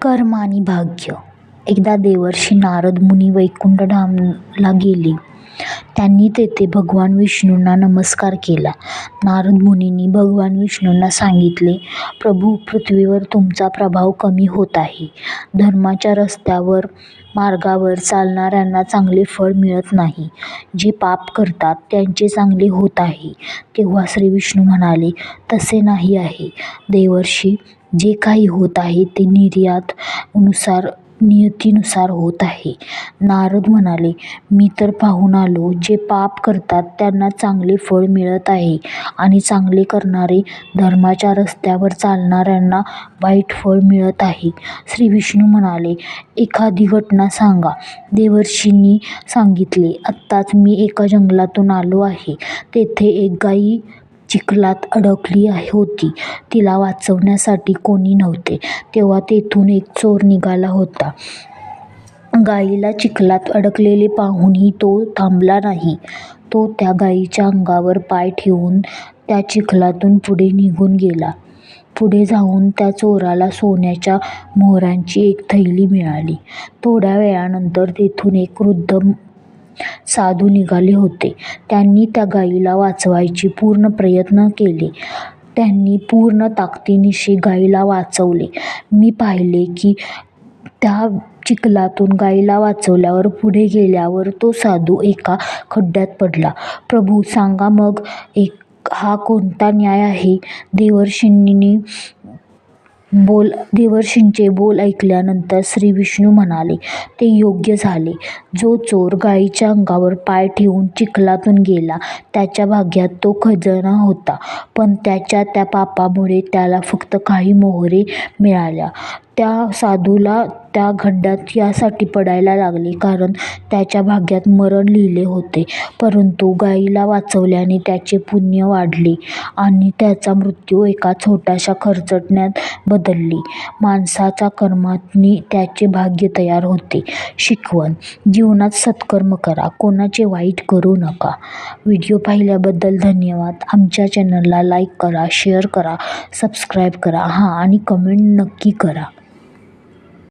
कर्म आणि भाग्य. एकदा देवर्षी नारद मुनी वैकुंठधामला गेले. त्यांनी तेथे भगवान विष्णूंना नमस्कार केला. नारद मुनींनी भगवान विष्णूंना सांगितले, प्रभू, पृथ्वीवर तुमचा प्रभाव कमी होत आहे. धर्माच्या रस्त्यावर मार्गावर चालणाऱ्यांना चांगले फळ मिळत नाही. जे पाप करतात त्यांचे चांगले होत आहे. तेव्हा श्री विष्णू म्हणाले, तसे नाही आहे देवर्षी. जे काही होत आहे ते नियतीनुसार होत आहे. नारद म्हणाले, मी तर पाहून आलो, जे पाप करतात त्यांना चांगले फळ मिळत आहे आणि चांगले करणारे धर्माच्या रस्त्यावर चालणाऱ्यांना वाईट फळ मिळत आहे. श्री विष्णू म्हणाले, एखादी घटना सांगा. देवर्षींनी सांगितले, आत्ताच मी एका जंगलातून आलो आहे. तेथे एक गाई चिखलात अडकली होती. तिला वाचवण्यासाठी कोणी नव्हते. तेव्हा तेथून एक चोर निघाला होता. गाईला चिखलात अडकलेले पाहूनही तो थांबला नाही. तो त्या गाईच्या अंगावर पाय ठेवून त्या चिखलातून पुढे निघून गेला. पुढे जाऊन त्या चोराला सोन्याच्या मोहरांची एक थैली मिळाली. थोड्या वेळानंतर तेथून एक वृद्ध साधू निघाले होते. त्यांनी त्या गाईला वाचवायचे पूर्ण प्रयत्न केले. त्यांनी पूर्ण ताकदीनिशी गाईला वाचवले. मी पाहिले की त्या चिखलातून गाईला वाचवल्यावर पुढे गेल्यावर तो साधू एका खड्ड्यात पडला. प्रभू, सांगा मग हा कोणता न्याय आहे? देवर्षींचे बोल ऐकल्यानंतर श्री विष्णू म्हणाले, ते योग्य झाले. जो चोर गाईच्या अंगावर पाय ठेवून चिखलातून गेला त्याच्या भाग्यात तो खजाना होता, पण त्याच्या त्या पापामुळे त्याला फक्त काही मोहरे मिळाल्या. त्या साधूला त्या खड्ड्यात यासाठी पडायला लागले कारण त्याच्या भाग्यात मरण लिहिले होते. परंतु गाईला वाचवल्याने त्याचे पुण्य वाढले आणि त्याचा मृत्यू एका छोट्याशा खरचटण्यात बदलली. माणसाच्या कर्मांनी त्याचे भाग्य तयार होते. शिकवण: जीवनात सत्कर्म करा, कोणाचे वाईट करू नका. व्हिडिओ पाहिल्याबद्दल धन्यवाद. आमच्या चॅनलला लाईक करा, शेअर करा, सबस्क्राईब करा आणि कमेंट नक्की करा.